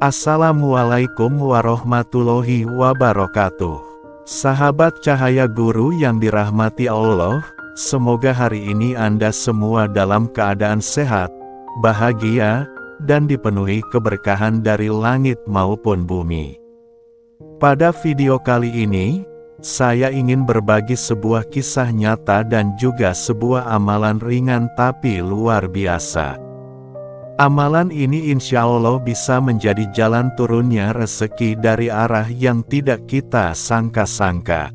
Assalamualaikum warahmatullahi wabarakatuh. Sahabat Cahaya Guru yang dirahmati Allah, semoga hari ini Anda semua dalam keadaan sehat, bahagia, dan dipenuhi keberkahan dari langit maupun bumi. Pada video kali ini, saya ingin berbagi sebuah kisah nyata dan juga sebuah amalan ringan tapi luar biasa. Amalan ini insya Allah bisa menjadi jalan turunnya rezeki dari arah yang tidak kita sangka-sangka.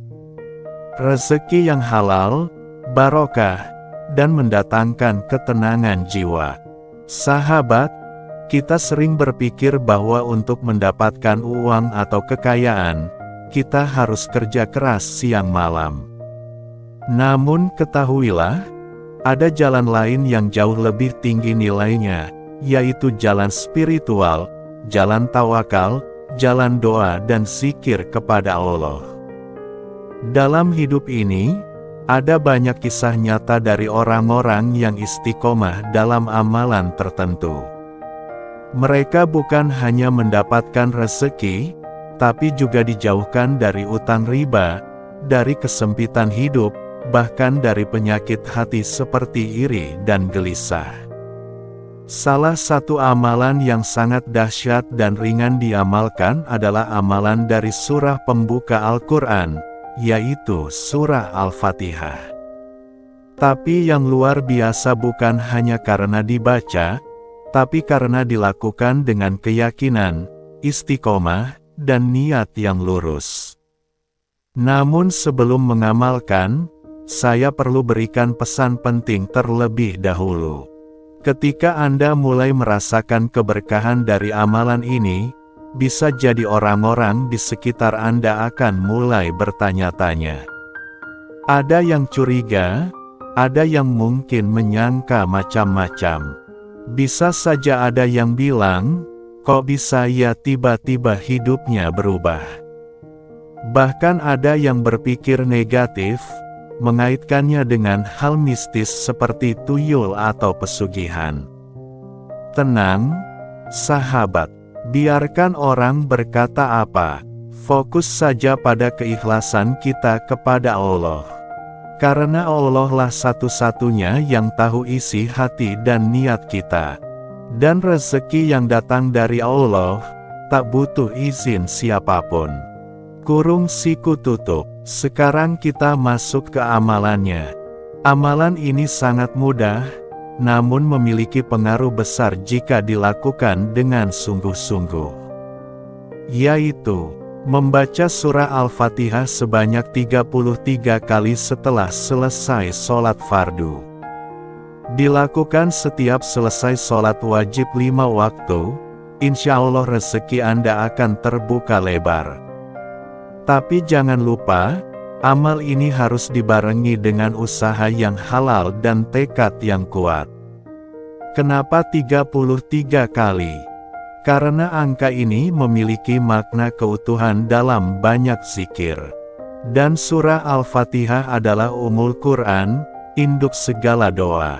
Rezeki yang halal, barokah, dan mendatangkan ketenangan jiwa. Sahabat, kita sering berpikir bahwa untuk mendapatkan uang atau kekayaan, kita harus kerja keras siang malam. Namun ketahuilah, ada jalan lain yang jauh lebih tinggi nilainya, yaitu jalan spiritual, jalan tawakal, jalan doa dan zikir kepada Allah. Dalam hidup ini, ada banyak kisah nyata dari orang-orang yang istiqomah dalam amalan tertentu. Mereka bukan hanya mendapatkan rezeki, tapi juga dijauhkan dari utang riba, dari kesempitan hidup, bahkan dari penyakit hati seperti iri dan gelisah. Salah satu amalan yang sangat dahsyat dan ringan diamalkan adalah amalan dari surah pembuka Al-Quran, yaitu surah Al-Fatihah. Tapi yang luar biasa bukan hanya karena dibaca, tapi karena dilakukan dengan keyakinan, istiqomah, dan niat yang lurus. Namun sebelum mengamalkan, saya perlu berikan pesan penting terlebih dahulu. Ketika Anda mulai merasakan keberkahan dari amalan ini, bisa jadi orang-orang di sekitar Anda akan mulai bertanya-tanya. Ada yang curiga, ada yang mungkin menyangka macam-macam. Bisa saja ada yang bilang, kok bisa ya tiba-tiba hidupnya berubah. Bahkan ada yang berpikir negatif, mengaitkannya dengan hal mistis seperti tuyul atau pesugihan. Tenang, sahabat, biarkan orang berkata apa, fokus saja pada keikhlasan kita kepada Allah. Karena Allah lah satu-satunya yang tahu isi hati dan niat kita. Dan rezeki yang datang dari Allah, tak butuh izin siapapun. Kurung siku tutup. Sekarang kita masuk ke amalannya. Amalan ini sangat mudah, namun memiliki pengaruh besar jika dilakukan dengan sungguh-sungguh. Yaitu, membaca surah Al-Fatihah sebanyak 33 kali setelah selesai sholat fardu. Dilakukan setiap selesai sholat wajib 5 waktu, insya Allah rezeki Anda akan terbuka lebar. Tapi jangan lupa, amal ini harus dibarengi dengan usaha yang halal dan tekad yang kuat. Kenapa 33 kali? Karena angka ini memiliki makna keutuhan dalam banyak zikir. Dan surah Al-Fatihah adalah Ummul Quran, induk segala doa.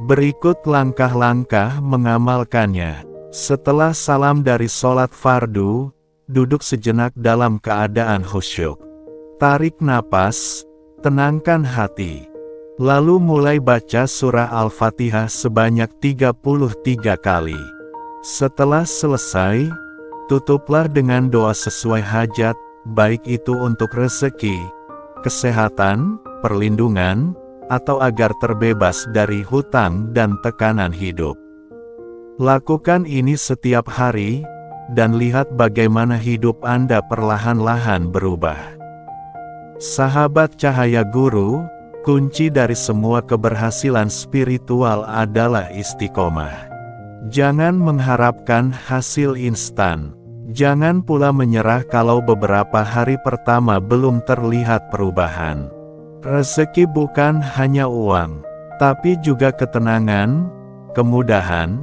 Berikut langkah-langkah mengamalkannya. Setelah salam dari sholat fardu, duduk sejenak dalam keadaan khusyuk. Tarik napas, tenangkan hati. Lalu mulai baca surah Al-Fatihah sebanyak 33 kali. Setelah selesai, tutuplah dengan doa sesuai hajat, baik itu untuk rezeki, kesehatan, perlindungan, atau agar terbebas dari hutang dan tekanan hidup. Lakukan ini setiap hari, dan lihat bagaimana hidup Anda perlahan-lahan berubah. Sahabat Cahaya Guru, kunci dari semua keberhasilan spiritual adalah istiqomah. Jangan mengharapkan hasil instan. Jangan pula menyerah kalau beberapa hari pertama belum terlihat perubahan. Rezeki bukan hanya uang, tapi juga ketenangan, kemudahan,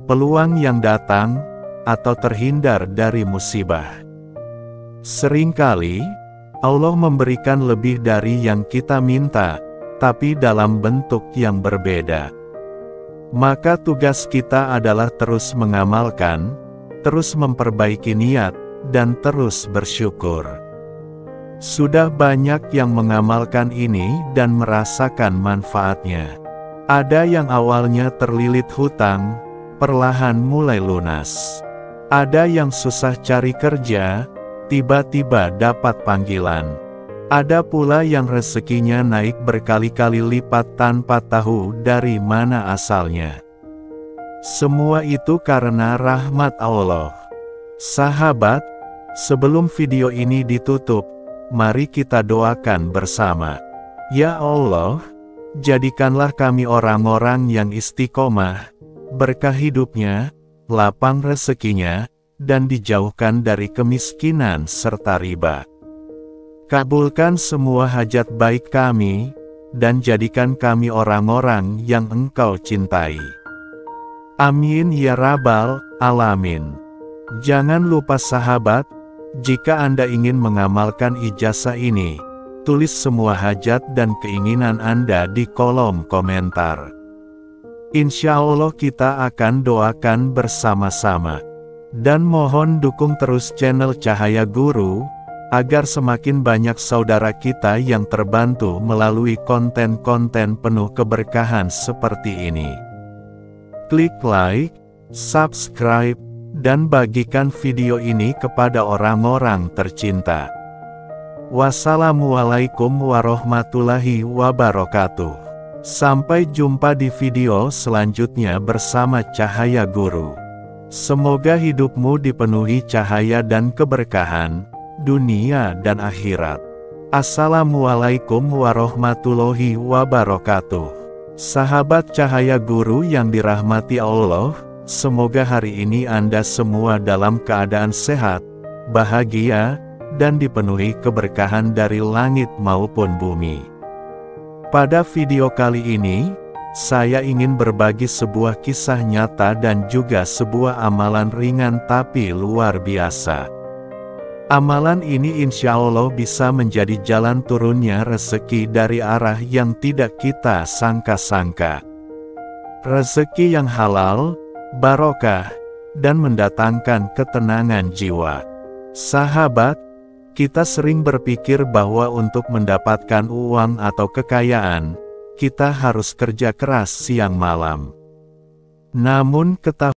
peluang yang datang, atau terhindar dari musibah. Seringkali, Allah memberikan lebih dari yang kita minta, tapi dalam bentuk yang berbeda. Maka tugas kita adalah terus mengamalkan, terus memperbaiki niat, dan terus bersyukur. Sudah banyak yang mengamalkan ini dan merasakan manfaatnya. Ada yang awalnya terlilit hutang, perlahan mulai lunas. Ada yang susah cari kerja, tiba-tiba dapat panggilan. Ada pula yang rezekinya naik berkali-kali lipat tanpa tahu dari mana asalnya. Semua itu karena rahmat Allah. Sahabat, sebelum video ini ditutup, mari kita doakan bersama. Ya Allah, jadikanlah kami orang-orang yang istiqomah, berkah hidupnya, lapang rezekinya, dan dijauhkan dari kemiskinan serta riba. Kabulkan semua hajat baik kami, dan jadikan kami orang-orang yang Engkau cintai. Amin ya Rabbal Alamin. Jangan lupa sahabat, jika Anda ingin mengamalkan ijazah ini, tulis semua hajat dan keinginan Anda di kolom komentar. Insya Allah kita akan doakan bersama-sama. Dan mohon dukung terus channel Cahaya Guru, agar semakin banyak saudara kita yang terbantu melalui konten-konten penuh keberkahan seperti ini. Klik like, subscribe, dan bagikan video ini kepada orang-orang tercinta. Wassalamualaikum warahmatullahi wabarakatuh. Sampai jumpa di video selanjutnya bersama Cahaya Guru. Semoga hidupmu dipenuhi cahaya dan keberkahan, dunia dan akhirat. Assalamualaikum warahmatullahi wabarakatuh. Sahabat Cahaya Guru yang dirahmati Allah, semoga hari ini Anda semua dalam keadaan sehat, bahagia, dan dipenuhi keberkahan dari langit maupun bumi. Pada video kali ini, saya ingin berbagi sebuah kisah nyata dan juga sebuah amalan ringan tapi luar biasa. Amalan ini insya Allah bisa menjadi jalan turunnya rezeki dari arah yang tidak kita sangka-sangka. Rezeki yang halal, barokah, dan mendatangkan ketenangan jiwa. Sahabat, kita sering berpikir bahwa untuk mendapatkan uang atau kekayaan, kita harus kerja keras siang malam. Namun ketahuilah,